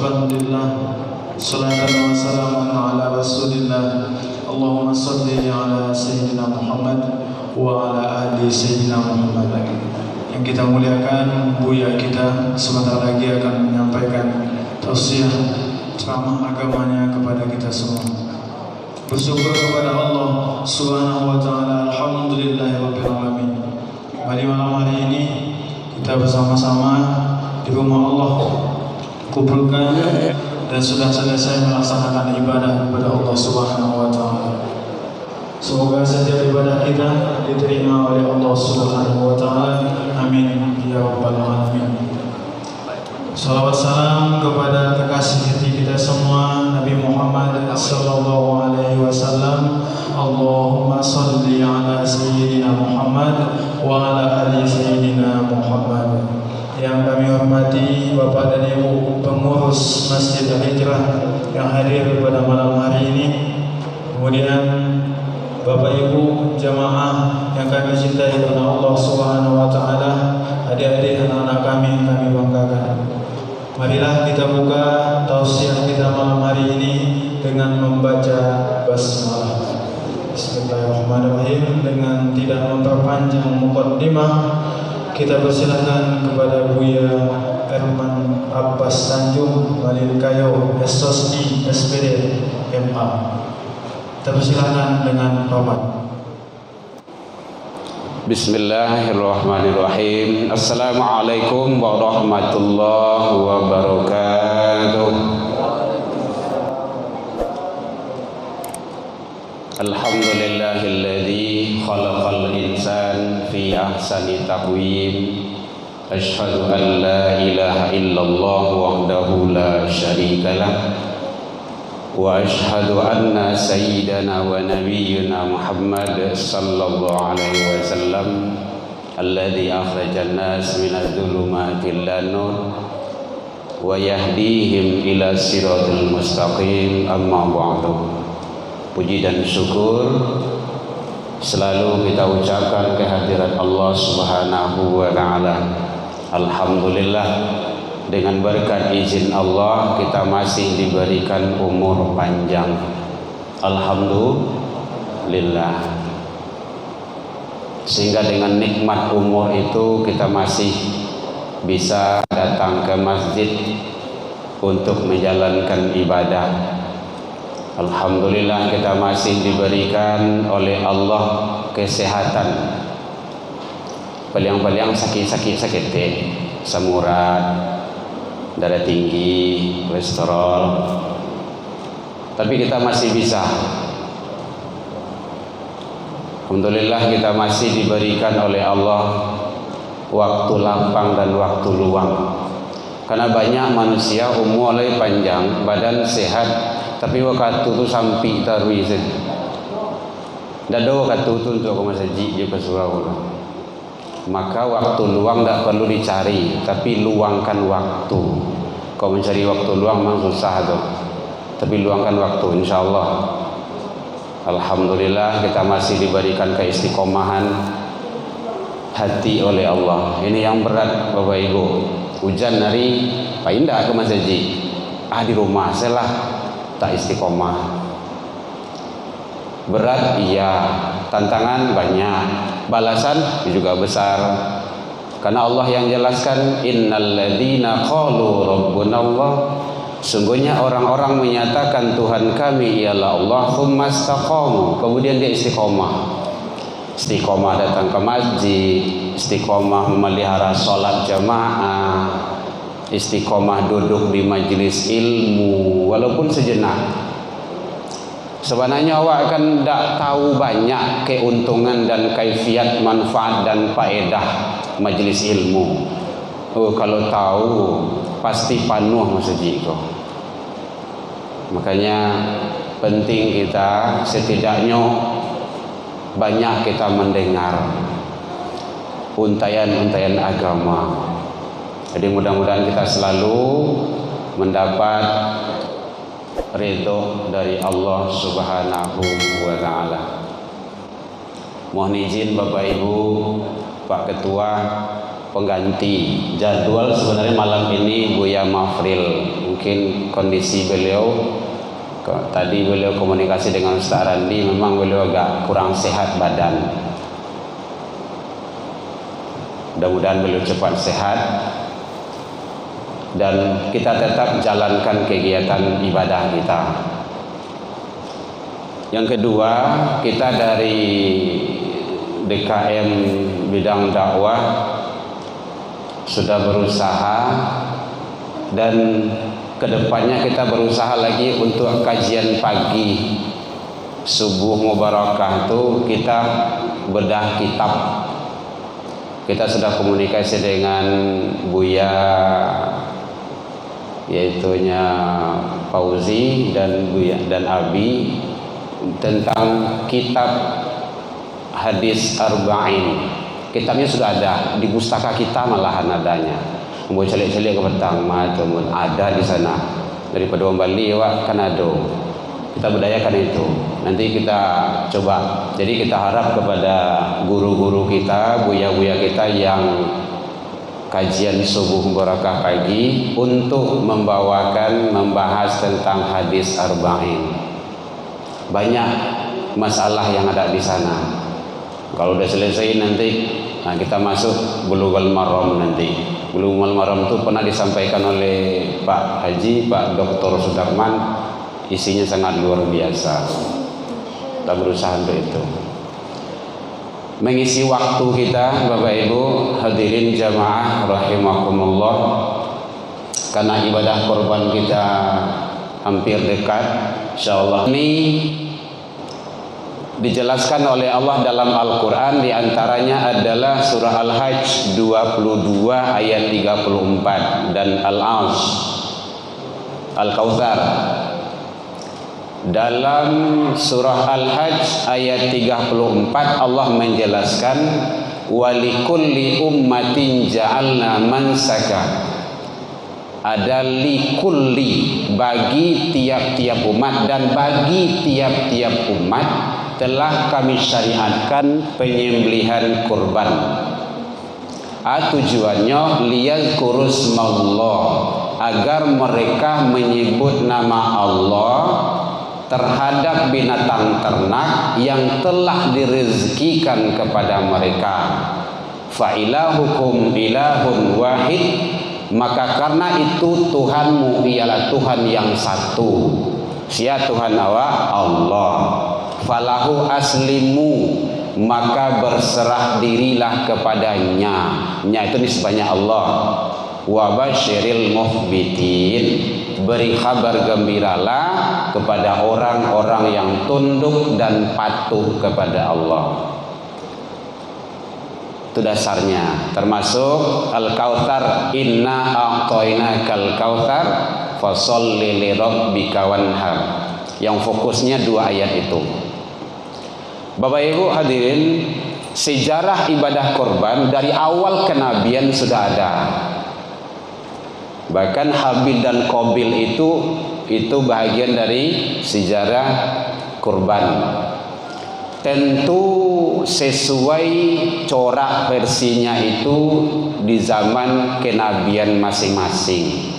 Alhamdulillah, salatan wa salamun ala rasulillah. Allahumma salli ala Sayyidina Muhammad wa ala ali Sayyidina Muhammad. Yang kita muliakan, Buya kita sebentar lagi akan menyampaikan tausiah ceramah agamanya kepada kita semua. Bersyukur kepada Allah Subhanahu wa taala, alhamdulillahirabbil alamin. Pada malam hari ini kita bersama-sama di rumah Allah kumpulkan dan sudah selesai melaksanakan ibadah kepada Allah Subhanahu wa taala. Semoga setiap ibadah kita diterima oleh Allah Subhanahu wa taala. Amin ya rabbal alamin. Salawat salam kepada kekasih hati kita semua, Nabi Muhammad sallallahu alaihi wasallam. Allahumma salli ala Sayyidina Muhammad wa ala ali Sayyidina Muhammad. Yang kami hormati Bapak dan Ibu pengurus Masjid Al-Hijrah yang hadir pada malam hari ini. Kemudian Bapak Ibu jamaah yang kami cintai karena Allah Subhanahu wa taala, adik-adik anak-anak kami yang kami banggakan. Marilah kita buka tausiah kita malam hari ini dengan membaca basmalah. Bismillahirrahmanirrahim. Dengan tidak memperpanjang muqaddimah, kita persilahkan kepada Buya Herman Abbas Tanjung Malinkayo SOSI SPD MA. Kita persilahkan dengan hormat. Bismillahirrahmanirrahim. Assalamualaikum warahmatullahi wabarakatuh. Alhamdulillahilladzi khalaqal insan fi ahsani taqwim. Asyhadu an la ilaha illallah wahdahu la syarikalah. Wa asyhadu anna sayyidana wa nabiyyana Muhammad sallallahu alaihi wasallam alladzi akhrajan nas minadh dhulumati ila nur wa yahdihim ila siratal mustaqim. Amma ba'du. Puji dan syukur selalu kita ucapkan kehadirat Allah Subhanahu wa taala. Alhamdulillah, dengan berkat izin Allah kita masih diberikan umur panjang. Alhamdulillah. Sehingga dengan nikmat umur itu kita masih bisa datang ke masjid untuk menjalankan ibadah. Alhamdulillah kita masih diberikan oleh Allah kesehatan. Paling-paling sakit samurat, darah tinggi, kolesterol, tapi kita masih bisa. Alhamdulillah kita masih diberikan oleh Allah waktu lapang dan waktu luang. Karena banyak manusia umur lebih panjang, badan sehat, tapi waktu itu sampai tarui saja. Dan waktu itu untuk ke masjid juga surau. Maka waktu luang tidak perlu dicari, tapi luangkan waktu. Kau mencari waktu luang memang susah tu, tapi luangkan waktu, insya Allah. Alhamdulillah kita masih diberikan keistiqomahan hati oleh Allah. Ini yang berat Bapak Ibu. Hujan hari pindah ke masjid, di rumah salah tak istiqomah. Berat iya, tantangan banyak, balasan juga besar. Karena Allah yang jelaskan, innalladzina qalu rabbunallah, sungguhnya orang-orang menyatakan Tuhan kami ialah Allah, tsumma istaqamu, kemudian dia istiqomah. Istiqomah datang ke masjid, istiqomah memelihara sholat jamaah, istiqomah duduk di majelis ilmu walaupun sejenak. Sebenarnya awak kan tidak tahu banyak keuntungan dan kaifiat manfaat dan faedah majelis ilmu. Kalau tahu pasti penuh masjid itu. Makanya penting kita setidaknya banyak kita mendengar untayan-untayan agama. Jadi mudah-mudahan kita selalu mendapat ridho dari Allah Subhanahu wa taala. Mohon izin Bapak Ibu, Pak Ketua, pengganti jadwal sebenarnya malam ini Buya Mafril mungkin kondisi beliau tadi beliau komunikasi dengan Ustaz Randi, memang beliau agak kurang sehat badan. Mudah-mudahan beliau cepat sehat dan kita tetap jalankan kegiatan ibadah kita. Yang kedua, kita dari DKM bidang dakwah sudah berusaha, dan kedepannya kita berusaha lagi untuk kajian pagi subuh mubarakah itu kita bedah kitab. Kita sudah komunikasi dengan Buya, yaitunya Fauzi dan Buya dan Abi, tentang kitab hadis arba'in. Kitabnya sudah ada di pustaka kita, malahan adanya. Mau celik-celik ke petang macam ada di sana. Daripada orang Bali kan ada. Kita berdayakan itu. Nanti kita coba. Jadi kita harap kepada guru-guru kita, buya-buya kita yang kajian subuh mubarakah pagi untuk membahas tentang hadis arba'in. Banyak masalah yang ada di sana. Kalau udah selesai nanti kita masuk Bulughul Maram nanti. Bulughul Maram itu pernah disampaikan oleh Pak Haji, Pak Dr. Sudarman. Isinya sangat luar biasa. Kita berusaha untuk itu. Mengisi waktu kita, Bapak Ibu hadirin jamaah rahimakumullah, karena ibadah korban kita hampir dekat. Insyaallah ini dijelaskan oleh Allah dalam Al-Quran, diantaranya adalah surah Al-Hajj 22 ayat 34 dan Al-As, Al-Kautsar. Dalam surah Al-Hajj ayat 34 Allah menjelaskan walikulli ummatin ja'alna mansaka. Ada likulli, bagi tiap-tiap umat, dan bagi tiap-tiap umat telah kami syariatkan penyembelihan kurban. Tujuannya liyadhkurusmallah, agar mereka menyebut nama Allah terhadap binatang ternak yang telah direzekikan kepada mereka. Fa ilahukum ilahun wahid, maka karena itu Tuhanmu ialah Tuhan yang satu. Sia Tuhan awak Allah. Falahu aslimu, maka berserah dirilah kepadanya. Nya itu nisbahnya Allah. Wa basyiril muhbitin, beri kabar gembiralah kepada orang-orang yang tunduk dan patuh kepada Allah. Itu dasarnya. Termasuk Al-Kautsar, inna a'tainakal kautsar fasholli li rabbika wanhar, yang fokusnya dua ayat itu. Bapak Ibu hadirin, sejarah ibadah korban dari awal kenabian sudah ada. Bahkan Habil dan Qabil itu bahagian dari sejarah kurban. Tentu sesuai corak versinya itu di zaman kenabian masing-masing.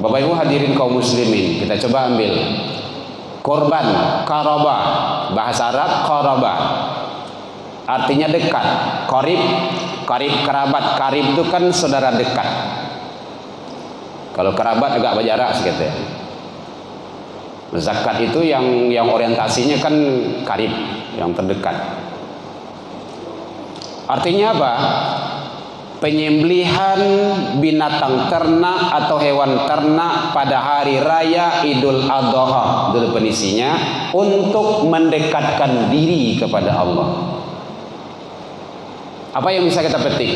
Bapak Ibu hadirin kaum muslimin, kita coba ambil korban, qarabah, bahasa Arab qarabah, artinya dekat. Qarib kerabat, qarib itu kan saudara dekat. Kalau kerabat agak berjarak sedikit ya. Zakat itu yang orientasinya kan qarib, yang terdekat. Artinya apa? Penyembelihan binatang ternak atau hewan ternak pada hari raya Idul Adha, itu definisinya, untuk mendekatkan diri kepada Allah. Apa yang bisa kita petik?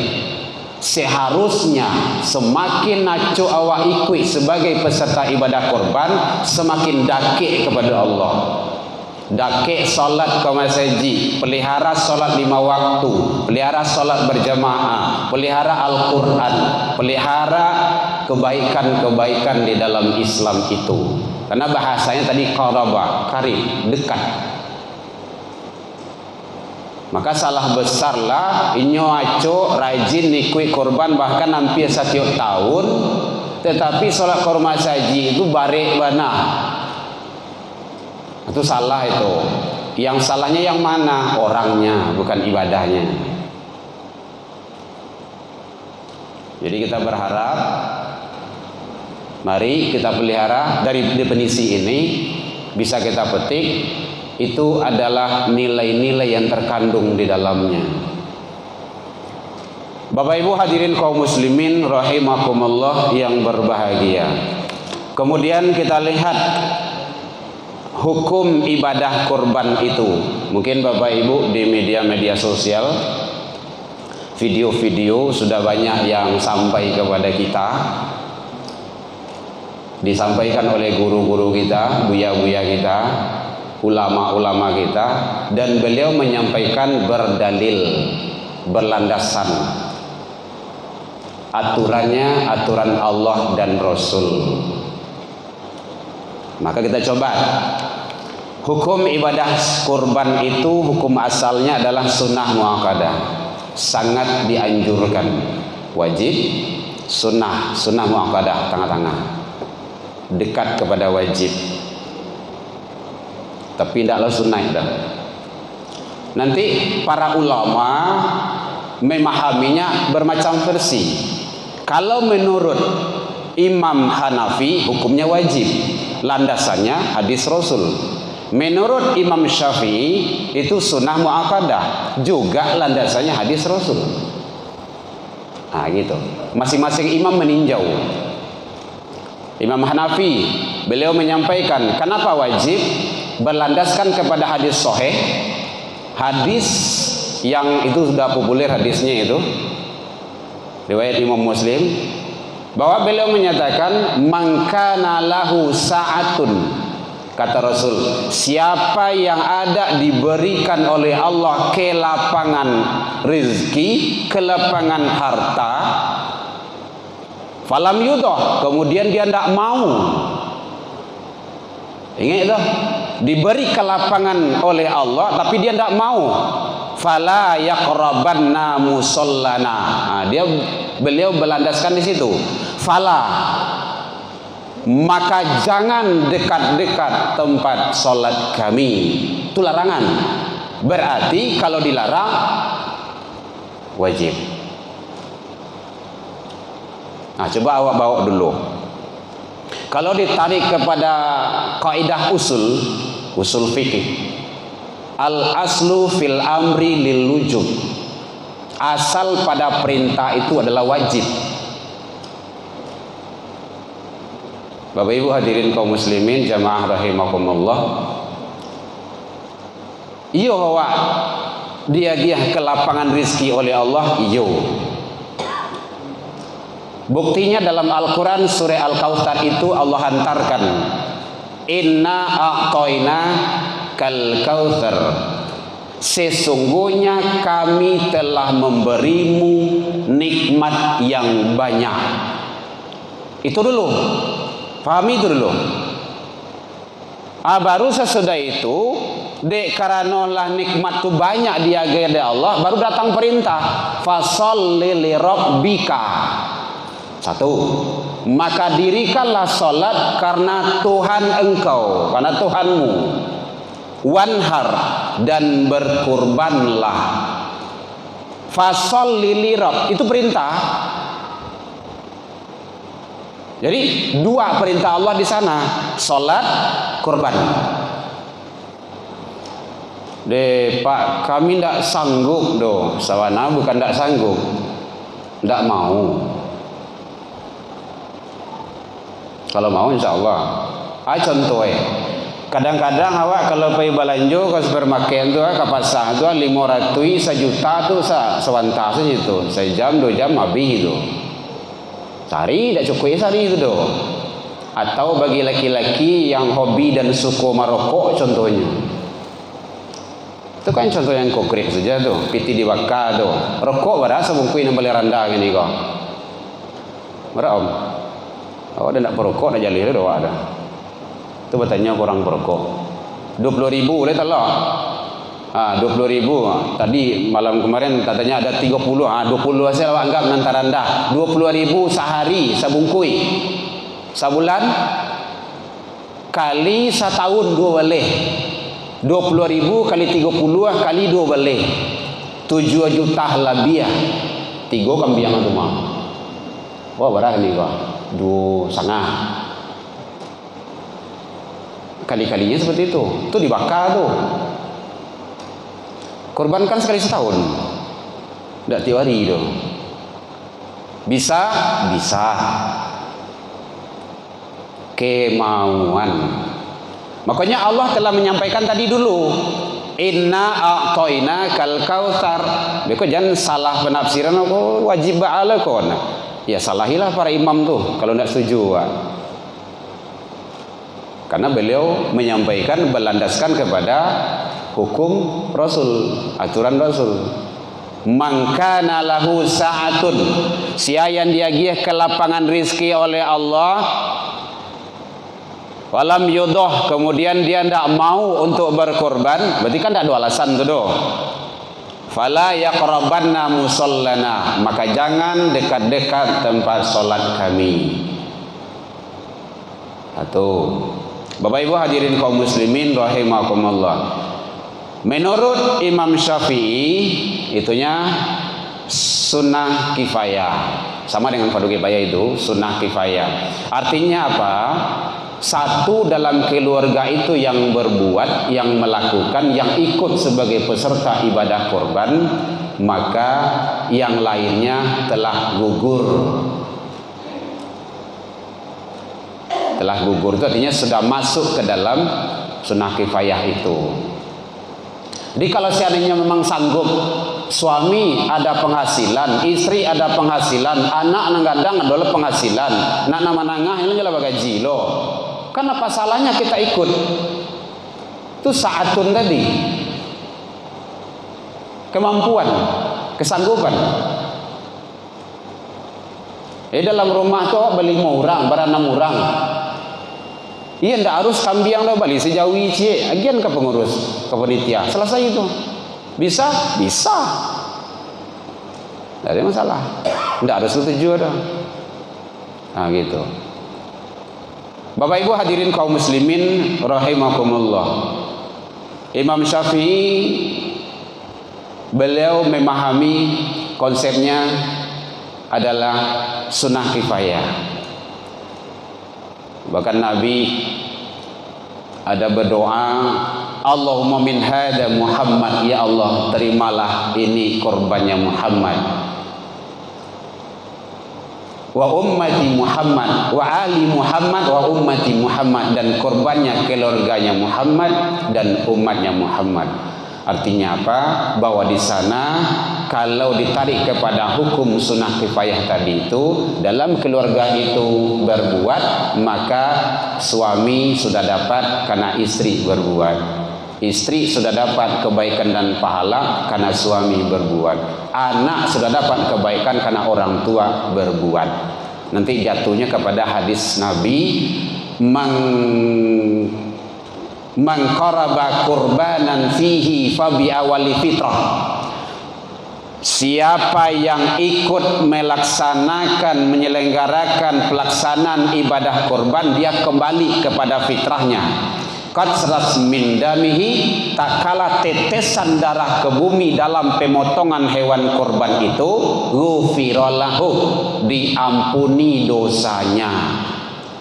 Seharusnya semakin naco awak ikut sebagai peserta ibadah korban, semakin dakik kepada Allah. Dakik salat ke masjid, pelihara salat 5 waktu, pelihara salat berjamaah, pelihara Al-Quran, pelihara kebaikan-kebaikan di dalam Islam itu. Karena bahasanya tadi qarabah, qarib, dekat. Maka salah besar lah inyo aco rajin ikut korban bahkan hampir setiap tahun, tetapi sholat korma saji itu barek bana. Itu salah itu. Yang salahnya yang mana? Orangnya, bukan ibadahnya. Jadi kita berharap, mari kita pelihara dari definisi ini bisa kita petik. Itu adalah nilai-nilai yang terkandung di dalamnya. Bapak Ibu hadirin kaum muslimin rahimakumullah yang berbahagia. Kemudian kita lihat hukum ibadah kurban itu. Mungkin Bapak Ibu di media-media sosial, video-video sudah banyak yang sampai kepada kita, disampaikan oleh guru-guru kita, buya-buya kita, ulama-ulama kita, dan beliau menyampaikan berdalil, berlandasan aturannya aturan Allah dan Rasul. Maka kita coba hukum ibadah kurban itu, hukum asalnya adalah sunnah muakkadah, sangat dianjurkan, wajib, sunnah muakkadah, tengah-tengah, dekat kepada wajib, tapi tidaklah sunnah dah. Nanti para ulama memahaminya bermacam versi. Kalau menurut Imam Hanafi hukumnya wajib, landasannya hadis Rasul. Menurut Imam Syafi'i itu sunnah muakkadah, juga landasannya hadis Rasul. Nah gitu. Masing-masing imam meninjau. Imam Hanafi beliau menyampaikan kenapa wajib, berlandaskan kepada hadis sahih, hadis yang itu sudah populer hadisnya itu riwayat Imam Muslim, bahwa beliau menyatakan man kana lahu sa'atun, kata Rasul, siapa yang ada diberikan oleh Allah kelapangan rezeki, kelapangan harta, falam yudah, kemudian dia tidak mau. Ingat itu, diberi kelapangan oleh Allah tapi dia tidak mau, fala yaqrabanna musallana. Nah, beliau berlandaskan di situ, fala, maka jangan dekat-dekat tempat sholat kami. Itu larangan. Berarti kalau dilarang wajib. Nah, coba awak bawa dulu. Kalau ditarik kepada kaidah usul fikih, al aslu fil amri lil wujub, asal pada perintah itu adalah wajib. Bapak Ibu hadirin kaum muslimin jamaah rahimakumullah, iyo awak dia kelapangan rizki oleh Allah, iyo. Buktinya dalam Al-Quran surah Al-Kautsar itu Allah hantarkan, inna a'toina kal kautsar, sesungguhnya kami telah memberimu nikmat yang banyak. Itu dulu, pahami itu dulu. Baru sesudah itu, karena lah nikmat itu banyak diagai oleh Allah, baru datang perintah, fasholli li rabbika. Satu, maka dirikanlah salat karena Tuhan engkau, karena Tuhanmu. Wanhar, dan berkurbanlah. Fasholli li rabb, itu perintah. Jadi dua perintah Allah di sana, salat, kurban. Pak, kami tidak sanggup doh, sawana bukan tidak sanggup, tidak mau. Kalau mau insya Allah. Contohnya, kadang-kadang awak kalau pergi belanja ke supermarket tu, ke pasar tu, 500, 1 juta tu sewantas saja tu, sejam 2 jam habis tu. Cari tak cukup sehari itu tu. Atau bagi laki-laki yang hobi dan suka merokok contohnya, itu kan contoh yang konkret saja tu. Piti dibakar tu, rokok berapa sebungkus yang boleh rendah gini kau. Berapa om? Awak dah nak perokok dah jalih dah awak dah. Tu bertanya orang perokok. 20,000 boleh tak lah? 20.000. Tadi malam kemarin katanya ada 30. 20 saya anggap nanti rendah. 20.000 sehari sabungkui. Sebulan kali setahun 2 boleh. 20.000 kali 30 kali 2 boleh. 7 juta lebih ya. 3 kambing itu mah. Wah, berapa nih kok? 2,5. Kali-kalinya seperti itu. Itu dibakar tuh. Korbankan sekali setahun. Tidak tiap hari itu. Bisa, bisa. Kemauan. Makanya Allah telah menyampaikan tadi dulu. Inna a'toina kal kautsar. Beko jangan salah penafsiran aku wajib ba'ala kon. Ya salahilah para imam tuh kalau tidak setuju. Karena beliau menyampaikan berlandaskan kepada hukum Rasul, aturan Rasul. Mangkana lahu sa'atun, siapa yang diagih ke lapangan rizki oleh Allah, walam yudoh, kemudian dia tidak mau untuk berkorban, berarti kan tidak ada alasan tu doh. Fala yaqrabanna musallana, maka jangan dekat-dekat tempat solat kami. Atau Bapak Ibu hadirin kaum muslimin rahimakumullah. Menurut Imam Syafi'i itunya sunnah kifayah, sama dengan fardu kifayah itu sunnah kifayah. Artinya apa? Satu dalam keluarga itu yang berbuat, yang melakukan, yang ikut sebagai peserta ibadah korban, maka yang lainnya telah gugur. Telah gugur itu artinya sudah masuk ke dalam sunnah kifayah itu. Jadi kalau seandainya memang sanggup, suami ada penghasilan, istri ada penghasilan, anak nanggadang adalah penghasilan, nak nama nangah ini adalah gaji loh. Kan apa salahnya kita ikut? Itu saatun tadi, kemampuan, kesanggupan. Dalam rumah tuh beli 5 orang, barang 6 orang. Iya, ndak harus kambing dah balik sejauh ini. Agian ke pengurus, ke panitia. Selesai itu. Bisa? Bisa. Tidak ada masalah. Ndak harus setuju dah. Nah gitu. Bapak Ibu hadirin kaum muslimin rahimakumullah. Imam Syafi'i beliau memahami konsepnya adalah sunnah kifayah. Bahkan Nabi ada berdoa, Allahumma min hada Muhammad, ya Allah terimalah ini korbannya Muhammad, wa ummati Muhammad, wa ali Muhammad, wa ummati Muhammad, dan korbannya keluarganya Muhammad dan umatnya Muhammad. Artinya apa? Bahwa di sana kalau ditarik kepada hukum sunnah kifayah tadi itu, dalam keluarga itu berbuat, maka suami sudah dapat karena istri berbuat, istri sudah dapat kebaikan dan pahala karena suami berbuat, anak sudah dapat kebaikan karena orang tua berbuat. Nanti jatuhnya kepada hadis Nabi, man qaraba qurbanan fihi fabi awali fitrah. Siapa yang ikut melaksanakan, menyelenggarakan pelaksanaan ibadah korban, dia kembali kepada fitrahnya. Qatsras min damihi, tak kala tetesan darah ke bumi dalam pemotongan hewan korban itu, ghufirallahu, diampuni dosanya.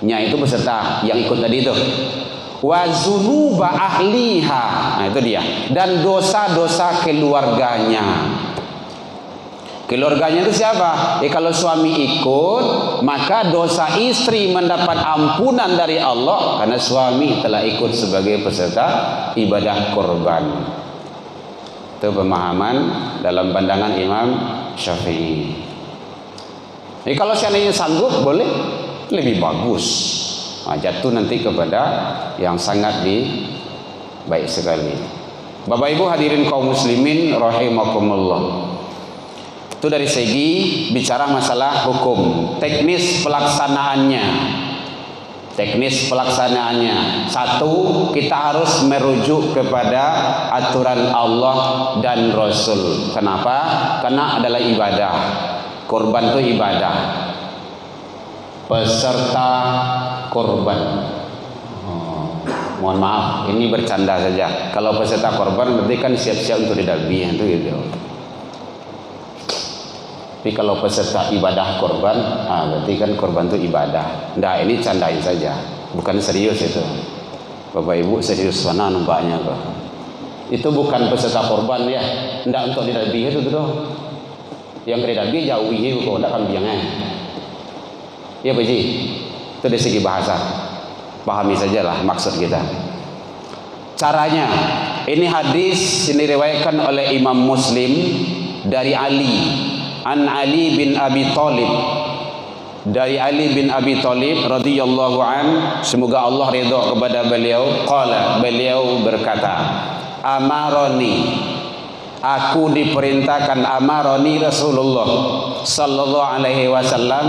Nya itu beserta yang ikut tadi itu. Wa zunuba ahliha, nah itu dia, dan dosa-dosa keluarganya. Keluarganya itu siapa? Kalau suami ikut, maka dosa istri mendapat ampunan dari Allah karena suami telah ikut sebagai peserta ibadah korban. Itu pemahaman dalam pandangan Imam Syafi'i. Kalau seandainya sanggup, boleh, lebih bagus. Jatuh nanti kepada yang sangat baik sekali. Bapak Ibu hadirin kaum muslimin rahimakumullah. Itu dari segi bicara masalah hukum, teknis pelaksanaannya. teknis pelaksanaannya. Satu, kita harus merujuk kepada aturan Allah dan Rasul. Kenapa? Karena adalah ibadah. Kurban itu ibadah. Peserta kurban. Mohon maaf, ini bercanda saja. Kalau peserta kurban berarti kan siap-siap untuk didalbi itu gitu. Tapi kalau peserta ibadah kurban, berarti kan kurban itu ibadah. Nah, ini candain saja, bukan serius itu. Bapak Ibu serius mana nampaknya kok. Itu bukan peserta kurban ya, tidak untuk didalbi itu tuh. Yang didalbi jauh itu kok, tidak kan biangnya. Ya Pak Ji, itu dari segi bahasa. Pahami sajalah maksud kita. Caranya, ini hadis ini diriwayatkan oleh Imam Muslim dari Ali. An Ali bin Abi Thalib, dari Ali bin Abi Thalib radhiyallahu an, semoga Allah ridha kepada beliau. Qala, beliau berkata, amaroni, aku diperintahkan, amaroni Rasulullah sallallahu alaihi wasallam,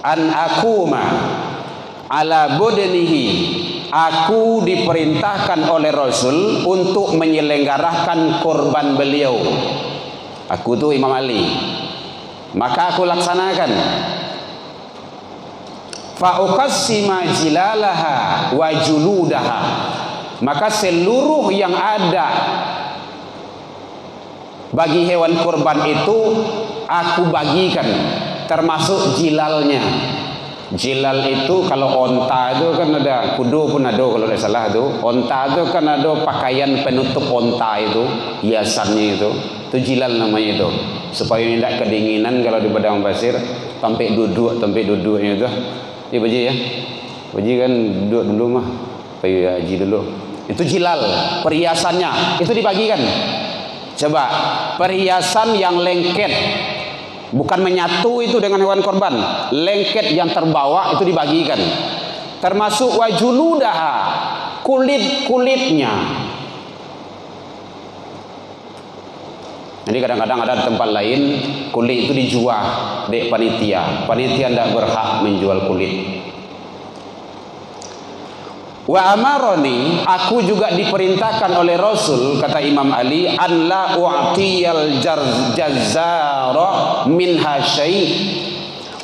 an akuma ala budnihi, aku diperintahkan oleh Rasul untuk menyelenggarakan kurban beliau. Aku tuh Imam Ali, maka aku laksanakan. Fa uqassima jilalaha wa juludaha, maka seluruh yang ada bagi hewan kurban itu aku bagikan, termasuk jilalnya. Jilal itu kalau onta itu kan ada, kudu pun ada kalau tidak salah itu. Onta itu kan ada pakaian penutup onta itu, hiasannya itu jilal namanya itu. Supaya tidak kedinginan kalau di padang pasir, sampai duduknya itu. Iya Baji ya. Baji kan duduk dulu mah, kayu haji dulu. Itu jilal, perhiasannya itu dibagikan. Coba perhiasan yang lengket, bukan menyatu itu dengan hewan korban, lengket yang terbawa itu dibagikan, termasuk wajuludaha, kulit-kulitnya. Jadi kadang-kadang ada di tempat lain kulit itu dijual di panitia tidak berhak menjual kulit. Wa amaroni, aku juga diperintahkan oleh Rasul, kata Imam Ali, an la u'tiyal jazzara minha syai',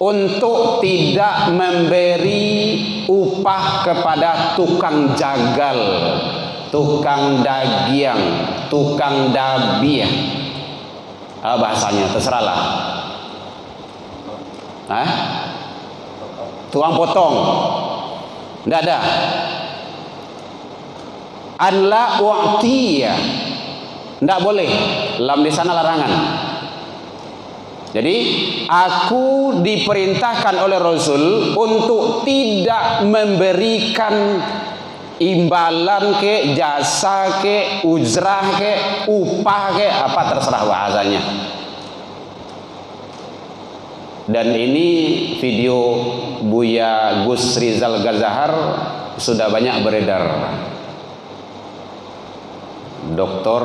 untuk tidak memberi upah kepada tukang jagal, tukang dagiang, tukang dabiah. Bahasanya terserahlah. Tukang potong, tidak ada. An la u'tiya, tidak boleh. Lam di sana larangan. Jadi aku diperintahkan oleh Rasul untuk tidak memberikan imbalan ke, jasa ke, ujrah ke, upah ke, apa terserah bahasanya. Dan ini video Buya Gus Rizal Gazahar sudah banyak beredar. Dr.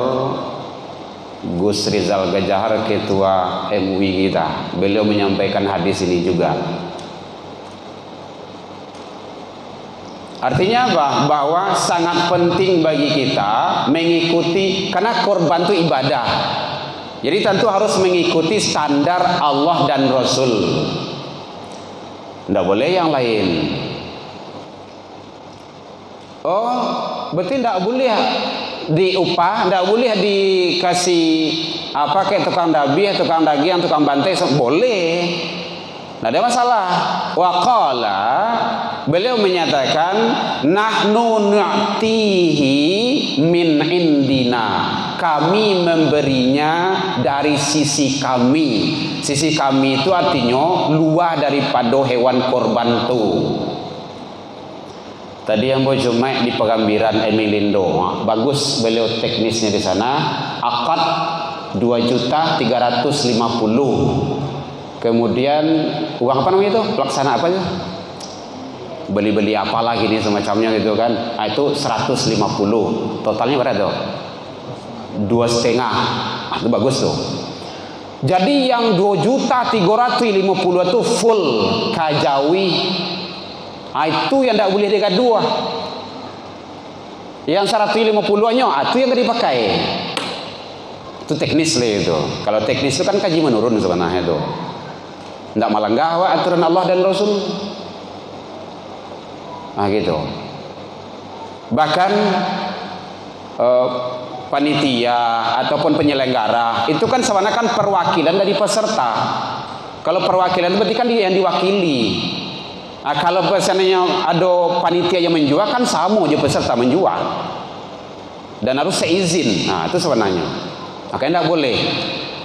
Gus Rizal Gazahar, ketua MUI kita, beliau menyampaikan hadis ini juga. Artinya apa? Bahwa sangat penting bagi kita mengikuti, karena korban itu ibadah. Jadi tentu harus mengikuti standar Allah dan Rasul. Tidak boleh yang lain. Oh, berarti tidak boleh diupah, tidak boleh dikasih apa kayak tukang dabiah, tukang daging, tukang bantai, boleh. Tidak ada masalah. Wa qala, beliau menyatakan, nahnu nu'tihi min indina, kami memberinya dari sisi kami. Sisi kami itu artinya luar daripada hewan korban itu. Tadi yang cuma di Pegambiran Emilindo, bagus beliau teknisnya di sana. Akad 2.350.000. Kemudian uang apa namanya itu? Pelaksana apa itu? Beli-beli apa lagi nih semacamnya gitu kan? Itu 150. Totalnya berapa tuh? 2,5. Itu bagus tuh. Jadi yang 2.350.000 itu full kajawi Itu yang tidak boleh digaduh. Yang 150-nya itu yang tidak dipakai. Itu teknis lah itu. Kalau teknis itu kan kaji menurun sebenarnya itu. Tidak melanggar aturan Allah dan Rasul. Nah gitu. Bahkan panitia ataupun penyelenggara itu kan sebenarnya perwakilan dari peserta. Kalau perwakilan itu berarti kan yang diwakili. Nah, kalau misalnya ada panitia yang menjual kan sama aja peserta menjual. Dan harus seizin. Nah, itu sebenarnya. Makanya tidak boleh.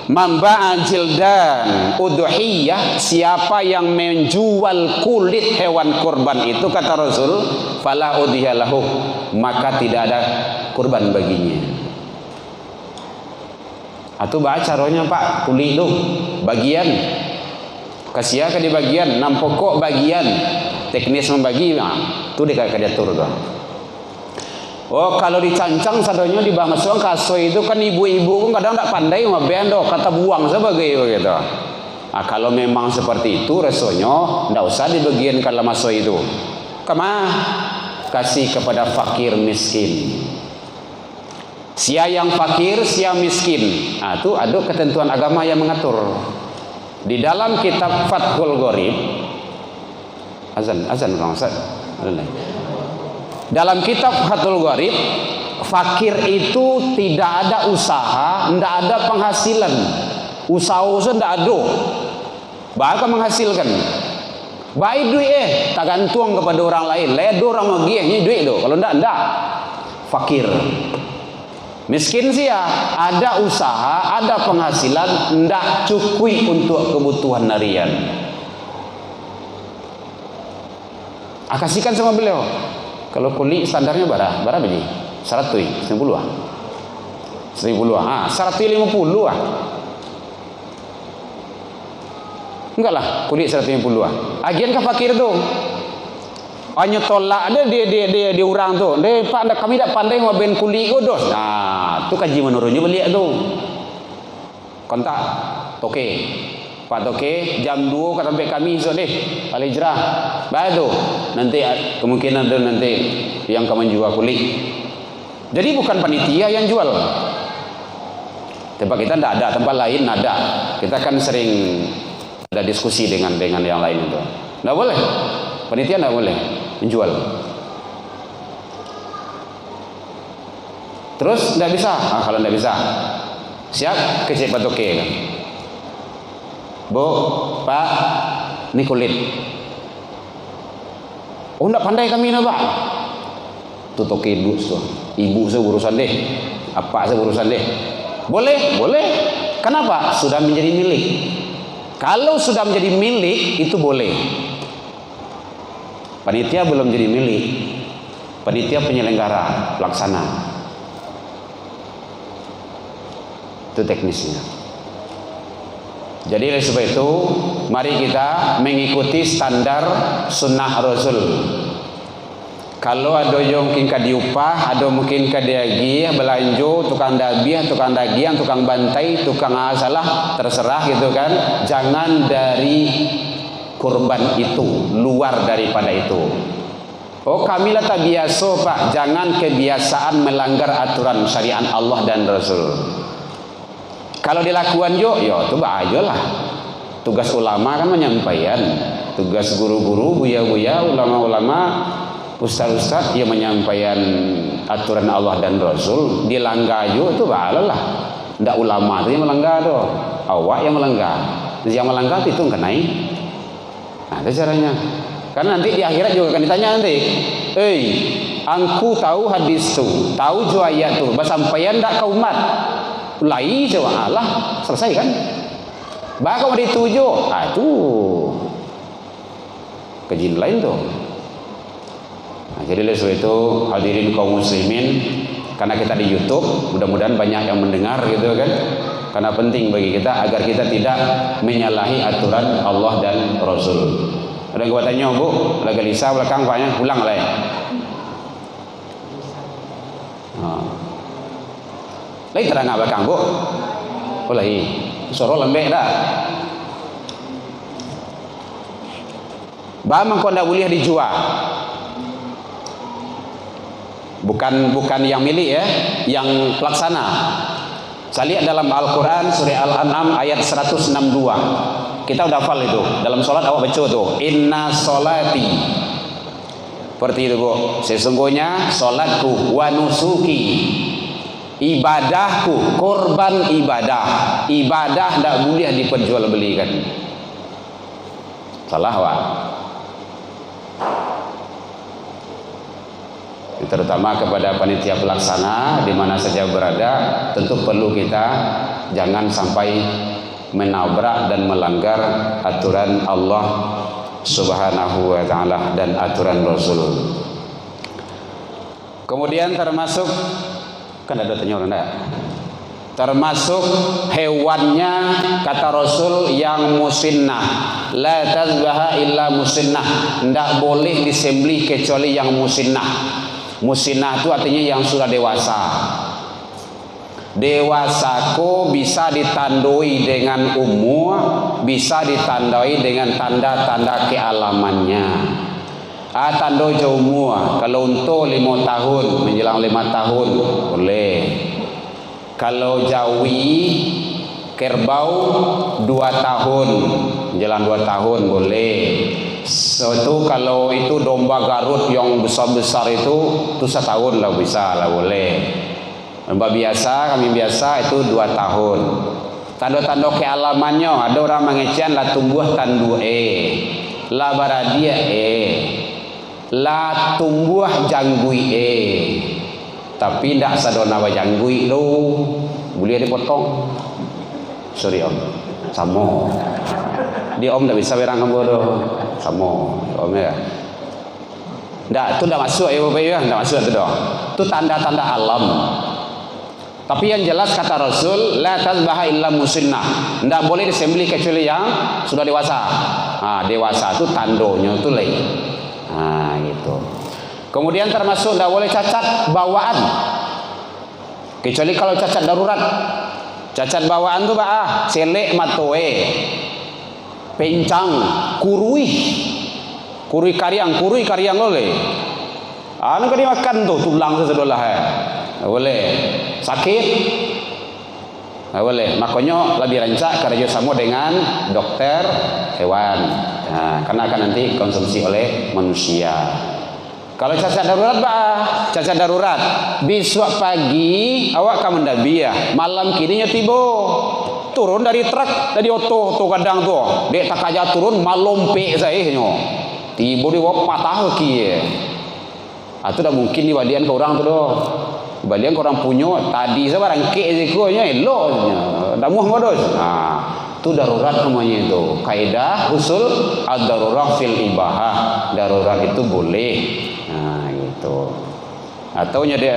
Mamba'a jildan udhiyah, siapa yang menjual kulit hewan kurban itu kata Rasul, fala udhiya lahu, maka tidak ada kurban baginya. Atau baca caranya Pak, kulit itu bagian kasih ke di bagian 6 pokok bagian teknis membagi, nah, itu diatur tuh. Oh, kalau dicancang sadanya di bangsa kaso itu kan ibu-ibu kan kadang tidak pandai mabendo kata buang sebagai begitu. Nah, kalau memang seperti itu resonyo tidak usah dibagiankan dalam maso itu. Kemana? Kasih kepada fakir miskin. Sia yang fakir, sia miskin. Nah, itu ada ketentuan agama yang mengatur. Di dalam kitab Fathul Gharib, azan Kang Ustaz. Dalam kitab Fathul Gharib, fakir itu tidak ada usaha, tidak ada penghasilan. Usaha tidak ada. Bahkan menghasilkan. Baik duit tak gantung kepada orang lain. Ledo orang lagi ini duit tu. Kalau tidak fakir. Miskin sih ya, ada usaha, ada penghasilan, tidak cukup untuk kebutuhan harian. Kasihkan sama beliau. Kalau kulit standarnya berapa ni? 100, 90 ah. 1000 ah, 150 ah. Enggak lah, kulit 150 ah. Agian ke fakir tu. Hanya tolak dia orang tu. Dia Pak, kami tak pandai ngaben kulit godos. Nah, tu kaji menurunnya beliau tu. Kontak toke. Pak toke jam 2 kata sampai kami esok deh. Al Hijrah. Baik tu. Nanti kemungkinan ada nanti yang kamu jual kulit. Jadi bukan panitia yang jual. Tempat kita tidak ada, tempat lain ada. Kita kan sering ada diskusi dengan yang lain itu. Tidak boleh. Panitia tidak boleh menjual. Terus tidak bisa. Kalau tidak bisa, siap kecil patoke kan. Bu, Pak, ini kulit. Oh, tidak pandai kami nak Pak. Tu toke ibu tu. Ibu saya urusan deh. Apa saya urusan deh. Boleh. Kenapa? Sudah menjadi milik. Kalau sudah menjadi milik itu boleh. Panitia belum jadi milik. Panitia penyelenggara, pelaksana. Itu teknisnya. Jadi oleh sebab itu, mari kita mengikuti standar sunnah Rasul. Kalau ada yang mungkin diupah, ada mungkin diagi, belanjo, tukang dabiah, tukang dagian, tukang bantai, tukang asalah, terserah gitu kan. Jangan dari kurban itu, luar daripada itu. Oh, kamilah tak biasa Pak, jangan kebiasaan melanggar aturan syariat Allah dan Rasul. Kalau dilakukan yo tu bahayalah. Tugas ulama kan menyampaikan, tugas guru-guru, buya-buya, ulama-ulama, ustaz-ustaz yang menyampaikan aturan Allah dan Rasul. Dilanggar yo itu bahayalah. Ndak ulama tu yang melanggar tu, awak yang melanggar. Yang melanggar itu kenai. Nah, itu caranya. Karena nanti di akhirat juga akan ditanya nanti. Angku tahu hadis tu, tahu jo ayat tu, bersampaian tak ke umat? Lai jawab Allah, selesai kan? Bahkan dituju, itu kajian lain tu. Nah, jadi oleh sebab itu hadirin kaum muslimin, karena kita di YouTube, mudah-mudahan banyak yang mendengar gitu kan. Karena penting bagi kita agar kita tidak menyalahi aturan Allah dan Rasul. Ada yang tanya, Bu, lagi Lisa belakang Paknya, pulang lah ya. Lagi terang belakang, Bu. Oh lagi, suara lembek dah. Mangko ndak boleh dijual. Bukan yang milik ya, yang pelaksana. Saya lihat dalam Al-Quran surah Al-An'am ayat 162. Kita udah hafal itu. Dalam sholat awak baca tuh, inna sholati. Seperti itu Bu. Sesungguhnya sholatku, wa nusuki, ibadahku, korban ibadah. Ibadah tidak boleh diperjualbelikan. Salah Wak. Terutama kepada panitia pelaksana di mana saja berada, tentu perlu kita jangan sampai menabrak dan melanggar aturan Allah Subhanahu wa taala dan aturan Rasul. Kemudian termasuk kan ada tanya orang enggak? Termasuk hewannya kata Rasul yang musinnah, la tazbaha illa musinnah, tidak boleh disembelih kecuali yang musinnah. Musinnah itu artinya yang sudah dewasa. Dewasaku bisa ditandai dengan umur, bisa ditandai dengan tanda-tanda kealamannya. Tandai umur, kalau untuk 5 tahun menjelang 5 tahun boleh. Kalau jawi kerbau 2 tahun menjelang 2 tahun boleh. So, itu kalau itu domba Garut yang besar-besar itu 1 tahun lah bisa lah boleh. Domba biasa, kami biasa itu 2 tahun. Tanda-tanda kealamannya ada orang mengecian lah tumbuh tandu lah baradia lah tumbuh janggui tapi tidak sadona janggui lo boleh dipotong. Sorry Om, sama di Om tidak bisa berang kamu doh. Sama Om ya. Ndak, itu ndak masuk ya Bapak ya, ndak masuk itu doh. Itu tanda-tanda alam. Tapi yang jelas kata Rasul, la tazbaha illa musinnah. Ndak boleh disembelih kecuali yang sudah dewasa. Dewasa itu tandonya itu lain. Gitu. Kemudian termasuk ndak boleh cacat bawaan. Kecuali kalau cacat darurat. Cacat bawaan tuh selek matoe. Pencang, kurui kariang oleh. Anu kan dimakan tuh tulang sesedolah ya. Boleh. Sakit. Boleh. Makanya lebih rancak kerjasama dengan dokter hewan. Karena akan nanti konsumsi oleh manusia. Kalau cacat darurat cacat darurat. Besok pagi awak kamu ndabiah, malam kininya tiba. Turun dari truk, dari oto kadang tuh, dek tak aja turun malompe saya nyo, tiba di bawah patah kie, itu dah mungkin di badian ke orang tu doh, badian ke orang punya, tadi saya barang ke ezikonya eloknya, dah muah modos, itu darurat namanya itu, kaidah usul ad-darurat fil ibahah, darurat itu boleh, gitu. Atau dia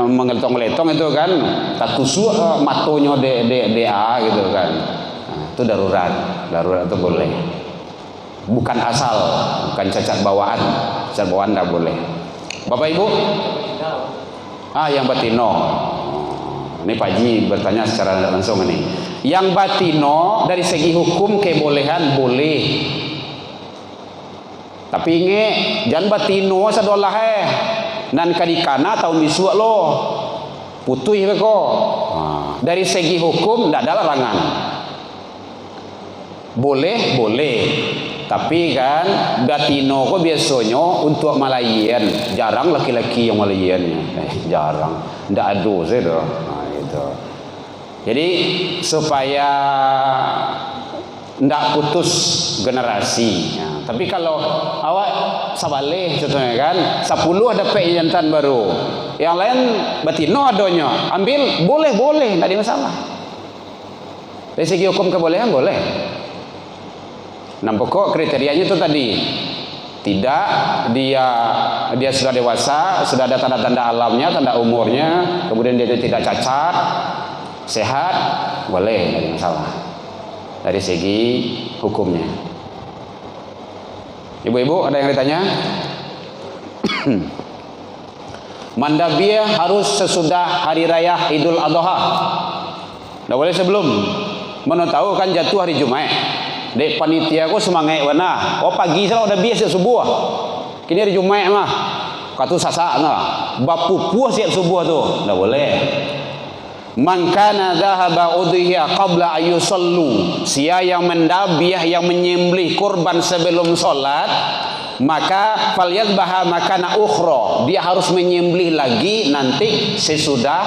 mengeletong-letong itu kan tak tusuk matonya DA gitu kan. Itu darurat itu boleh. Bukan asal, bukan cacat bawaan tidak boleh. Bapak Ibu, yang batino. Ini Pak Haji bertanya secara langsung ini. Yang batino dari segi hukum kebolehan boleh. Tapi ingat jangan batino sadolah nan kadikana tahun disuak lo putih beko. Dari segi hukum tidak ada larangan, boleh tapi kan batino kok biasanya untuk Malayan, jarang laki-laki yang Malayannya, jarang, tidak ada sih doh. Itu jadi supaya tidak putus generasi. Tapi kalau awak sabaleh contohnya kan 10 ada jantan baru, yang lain batino adanya, ambil boleh tidak ada masalah. Dari segi hukum kebolehan boleh. Nah pokok kriterianya itu tadi, tidak dia sudah dewasa, sudah ada tanda-tanda alamnya, tanda umurnya, kemudian dia tidak cacat, sehat, boleh, tidak ada masalah dari segi hukumnya. Ibu-ibu ada yang ditanya? Mandabiyah harus sesudah hari raya Idul Adha. Tidak boleh sebelum. Mana tahu kan jatuh hari Jumat. Dek panitia ku semangat wana. Oh pagi salah udah biasa subuh. Kini hari Jumat mah. Katu sasak nah. Bapu puas siap subuh tu. Enggak boleh. Man kana dhahaba udhiya qabla ayusallu. Sia yang mendabiah yang menyembelih kurban sebelum solat, maka falyadbaha makana ukhra. Dia harus menyembelih lagi nanti sesudah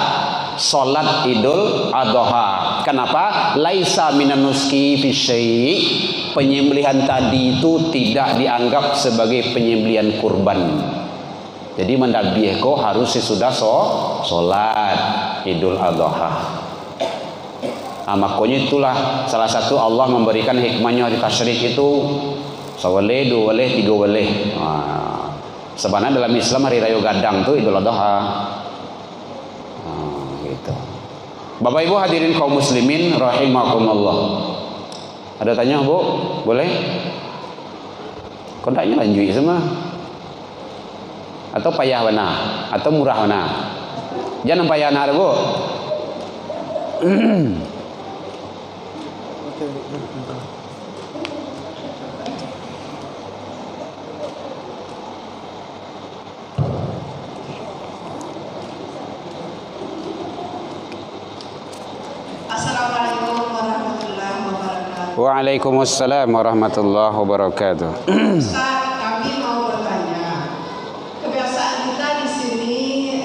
solat Idul Adha. Kenapa? Laisa minan nuski fi syai'. Penyembelihan tadi itu tidak dianggap sebagai penyembelihan kurban. Jadi mendabiah kok harus sesudah solat Idul Adha. Makanya itulah salah satu Allah memberikan hikmahnya di tasyrik itu sawale, dua wale, tiga wale. Sebenarnya dalam Islam hari raya gadang tuh Idul Adha. Gitu. Bapak Ibu hadirin kaum muslimin rahimakumullah. Ada tanya Bu? Boleh? Kontaknya lanjut semua. Atau payah mana? Atau murah mana? Jangan payah mana Bu. Assalamualaikum warahmatullahi wabarakatuh. Waalaikumsalam warahmatullahi wabarakatuh. Ustaz, kami mau bertanya. Kebiasaan kita di sini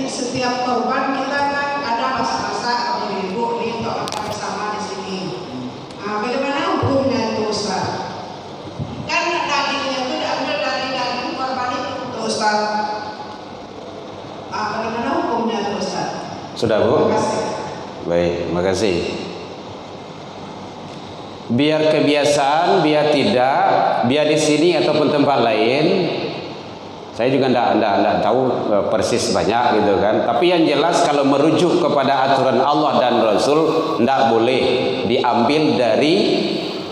setiap korban kita kan ada masak-masak ibu-ibu nih untuk makan bersama di sini. Bagaimana hukumnya itu Ustaz? Kan dagingnya itu diambil dari daging korban itu Ustaz. Bagaimana hukumnya itu Ustaz? Sudah Bu? Terima kasih. Baik, makasih. Biar kebiasaan, biar tidak, biar di sini ataupun tempat lain, saya juga tidak tahu persis banyak gitu kan. Tapi yang jelas kalau merujuk kepada aturan Allah dan Rasul, tidak boleh diambil dari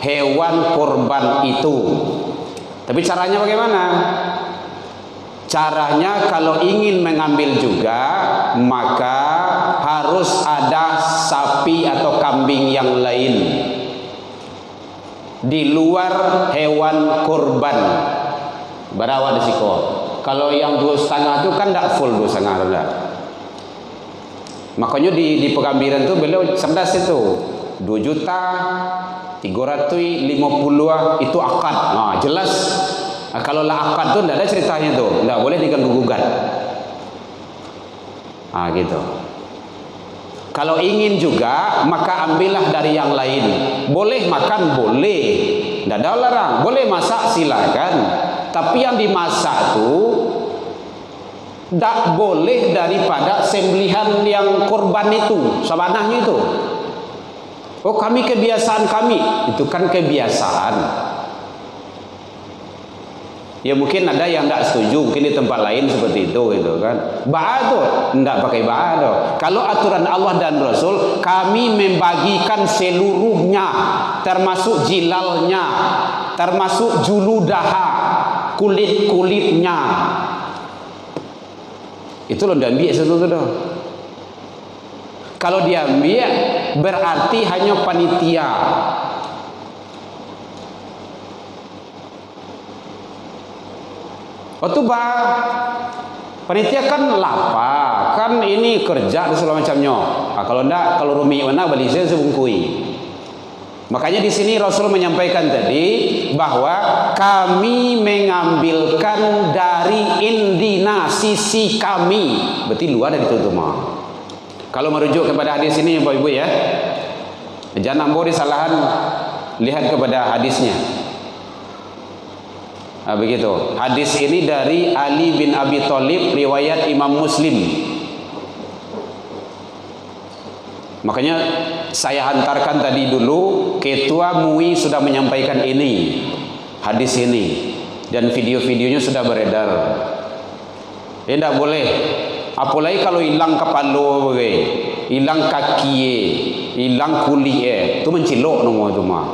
hewan kurban itu. Tapi caranya bagaimana? Caranya kalau ingin mengambil juga, maka harus ada sapi atau kambing yang lain di luar hewan kurban. Barawa di siko. Kalau yang 2,5 itu kan tidak full 2,5 rendah. Makanya di Pekambiran itu beliau cerdas itu 2.350.000 itu akad. Nah, jelas. Kalau lah akad itu tidak ada ceritanya tuh, tidak boleh diganggu gugat. Gitu. Kalau ingin juga, maka ambillah dari yang lain. Boleh makan, boleh. Tidak ada larang. Boleh masak, silakan. Tapi yang dimasak itu tidak boleh daripada sembelihan yang kurban itu, sabanahnya itu. Oh, kami kebiasaan kami. Itu kan kebiasaan. Ya mungkin ada yang tidak setuju, mungkin di tempat lain seperti itu gitu kan. Ba'a tuh tidak pakai ba'a tuh. Kalau aturan Allah dan Rasul, kami membagikan seluruhnya, termasuk jilalnya, termasuk juludaha, kulit-kulitnya. Itu loh diambil sesuatu tuh. Kalau diambil berarti hanya panitia. Waktu panitia kan lapar, kan ini kerja dan segala macamnya. Kalau enggak, kalau rumi mana balik saya sebungkui. Makanya di sini Rasul menyampaikan tadi bahwa kami mengambilkan dari indina sisi kami, berarti luar dari itu mah. Kalau merujuk kepada hadis ini Bapak Ibu ya, jangan boleh disalahan, lihat kepada hadisnya. Begitu. Hadis ini dari Ali bin Abi Thalib, riwayat Imam Muslim. Makanya saya hantarkan tadi dulu, Ketua MUI sudah menyampaikan ini, hadis ini, dan video-videonya sudah beredar. Tidak boleh. Apalagi kalau hilang kepala, hilang kaki, hilang kulit, itu mencilok nomor itu mah.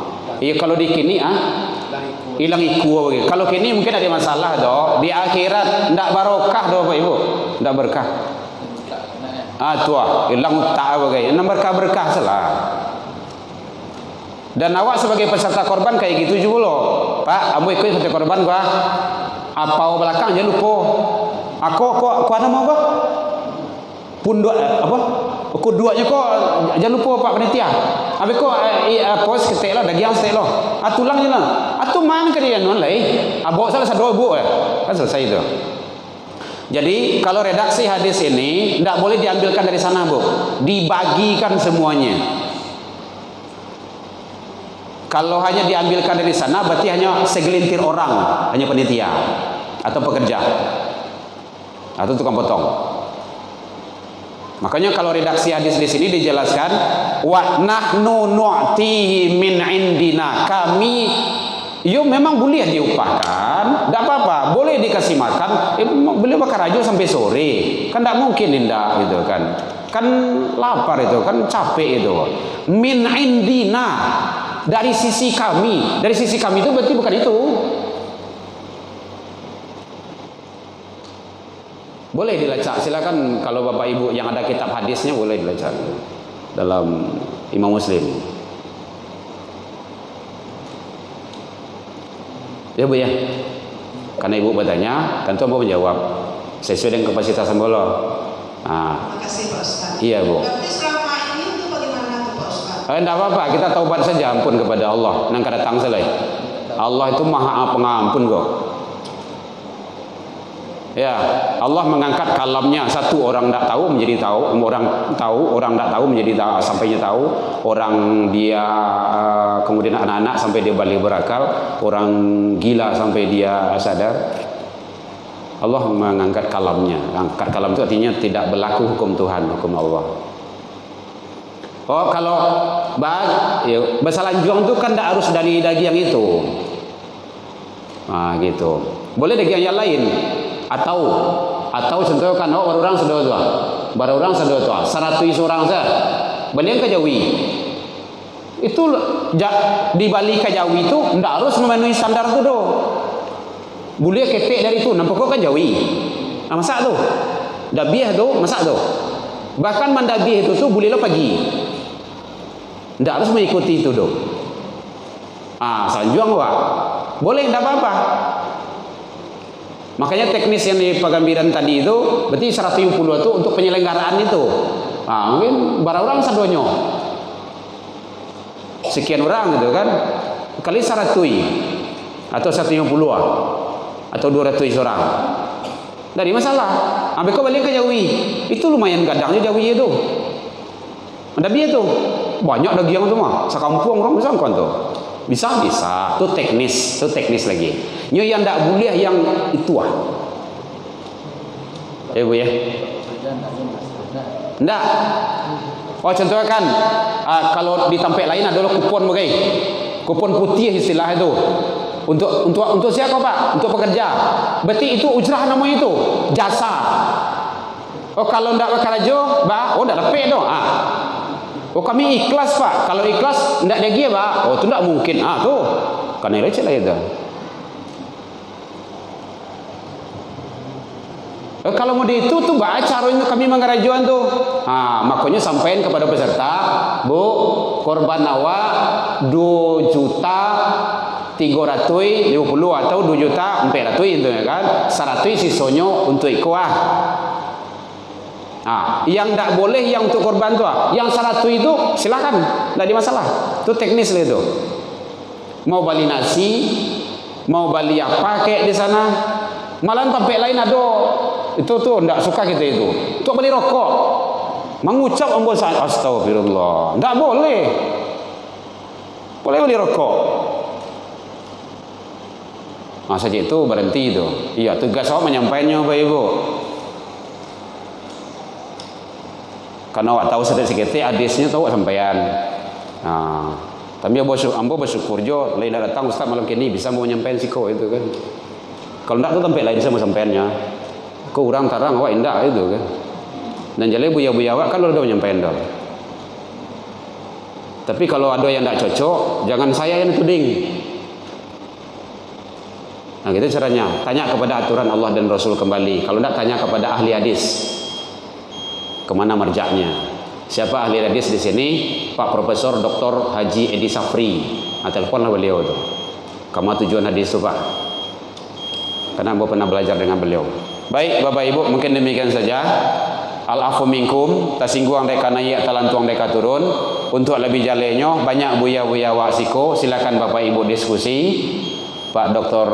Kalau di kini hilang iku. Kalau kini mungkin ada masalah doh. Di akhirat ndak barokah doh Bapak Ibu. Ndak berkah. Tua hilang tak bagai. Nan berkah salah. Dan awak sebagai peserta korban kayak gitu juga loh. Pak, ambo ikut peserta korban gua. Apa belakang jangan lupa. Aku ada mau gua? Punduk apa? Aku duanya kok jangan lupa Pak panitia. Abi kok pos ketek lo daging setek lo. Tulang je lah. Atu man ke dia non lai. Abo salah satu bu ya. Kan selesai itu. Jadi kalau redaksi hadis ini tidak boleh diambilkan dari sana, Bu. Dibagikan semuanya. Kalau hanya diambilkan dari sana berarti hanya segelintir orang, hanya panitia atau pekerja atau tukang potong. Makanya kalau redaksi hadis di sini dijelaskan wa nahnu nu'tihi min indina, kami memang boleh diupahkan, tidak apa-apa, boleh dikasih makan. Beliau bakar aja sampai sore, kan tidak mungkin indah gitu kan lapar itu, kan capek itu. Min indina, dari sisi kami itu berarti bukan itu. Boleh dilacak, silakan kalau Bapak Ibu yang ada kitab hadisnya boleh dilacak dalam Imam Muslim. Ya Bu ya. Karena Ibu bertanya, tentu Ibu menjawab sesuai dengan kapasitas Ibu. Terima kasih Pak Ustaz. Iya Bu. Tapi selama ini itu bagaimana tuh Pak Ustaz? Tidak apa-apa, kita taubat saja, ampun kepada Allah. Nang kada datang selai. Allah itu Maha Pengampun kok. Ya, Allah mengangkat kalamnya, satu orang tidak tahu menjadi tahu, orang tidak tahu menjadi tahu, sampainya tahu, orang dia kemudian anak-anak sampai dia balik berakal, orang gila sampai dia sadar. Allah mengangkat kalamnya. Angkat kalam itu artinya tidak berlaku hukum Tuhan, hukum Allah. Oh, kalau bersalanjuang itu kan tidak harus dari daging yang itu. Nah, gitu. Boleh daging yang lain. Atau contoh kan orang sudah tua, baru orang sudah tua, 100 orang saja, beliau ke Jawi, itu di balik ke Jawi itu tidak harus memenuhi standar itu doh, boleh ketek dari itu, nampak kan Jawi, nah masak tuh, dabiah tuh masak tuh, bahkan mandabiah itu tuh boleh lo pagi, tidak harus mengikuti itu doh, sanjuang wah, boleh tidak apa-apa. Makanya teknis yang di Pagambiran tadi itu berarti 170 itu untuk penyelenggaraan itu. Mungkin barang orang sadonyo. Sekian orang gitu kan. Kali 100 atau 150 atau 200 orang. Dari masalah. Ambil kau balik ke Jawi. Itu lumayan gadangnya Jawi itu. Ada biaya tuh. Banyak daging itu mah. Sekampung orang bisa kan tuh. Bisa. Itu teknis lagi. Yang tidak boleh yang itu ya Bu ya. Enggak. Contohnya kan kalau di tempat lain adalah kupon bagai kupon putih istilah itu. Untuk siapa Pak? Untuk pekerja. Berarti itu ujrah namanya itu, jasa. Kalau enggak bakarajo, Pak, enggak dapat dong. Kami ikhlas Pak. Kalau ikhlas enggak ada dia Pak. Itu enggak mungkin. Tuh. Karena receh lah itu. Kalau mau itu tuh caranya kami mengarajuan tuh. Makanya sampaikan kepada peserta, Bu, korban awak 2.350.000 atau 2.400.000 itu ya kan. 100 sisonyo untuk ikuah. Yang tidak boleh yang untuk korban tuh. Yang 100 itu silakan, tidak ada masalah. Itu teknis lah itu. Mau beli nasi, mau beli apa kayak di sana. Malah tempat lain ada itu tuh tidak suka kita itu. Untuk beli rokok, mengucap ambosan astagfirullah, tidak boleh. Boleh beli rokok. Saja itu berhenti itu. Iya, tugas awak menyampaikannya Bapak Ibu. Karena awak tahu sedikit hadisnya tahu sampaian. Tapi ambo bersyukur jo, lain datang Ustaz malam kini bisa mau menyampaikan siko itu kan. Kalau tidak tu tempat lain bisa mau sampaiannya. Kau orang tarang awak indah itu kan. Dan jadi buya-buya awak kan udah menyampaikan dah. Tapi kalau ada yang tidak cocok, jangan saya yang tuding. Nah, gitu caranya. Tanya kepada aturan Allah dan Rasul kembali. Kalau tidak tanya kepada ahli hadis. Kemana marjaknya? Siapa ahli hadis di sini? Pak Profesor Dr. Haji Edi Safri. Nah, teleponlah beliau tuh. Kamu tujuan hadis itu Pak? Karena Amba pernah belajar dengan beliau. Baik Bapak Ibu, mungkin demikian saja. Al-afu minkum, tasingguang deka naik talantuang deka turun. Untuk lebih jalannya banyak buya-buya waksiko, silakan Bapak Ibu diskusi. Pak Dr.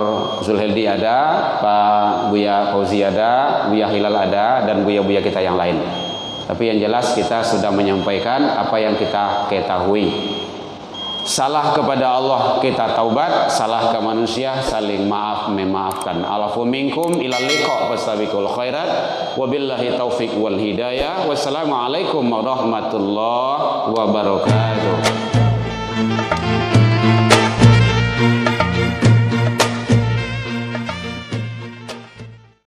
Zulhildi ada, Pak Buya Fauzi ada, Buya Hilal ada, dan buya-buya kita yang lain. Tapi yang jelas kita sudah menyampaikan apa yang kita ketahui. Salah kepada Allah kita taubat, salah ke manusia saling maaf memaafkan. Alafu minkum ilal liqa fastabiqul khairat. Wabillahi taufiq wal hidayah. Wassalamualaikum warahmatullahi wabarakatuh.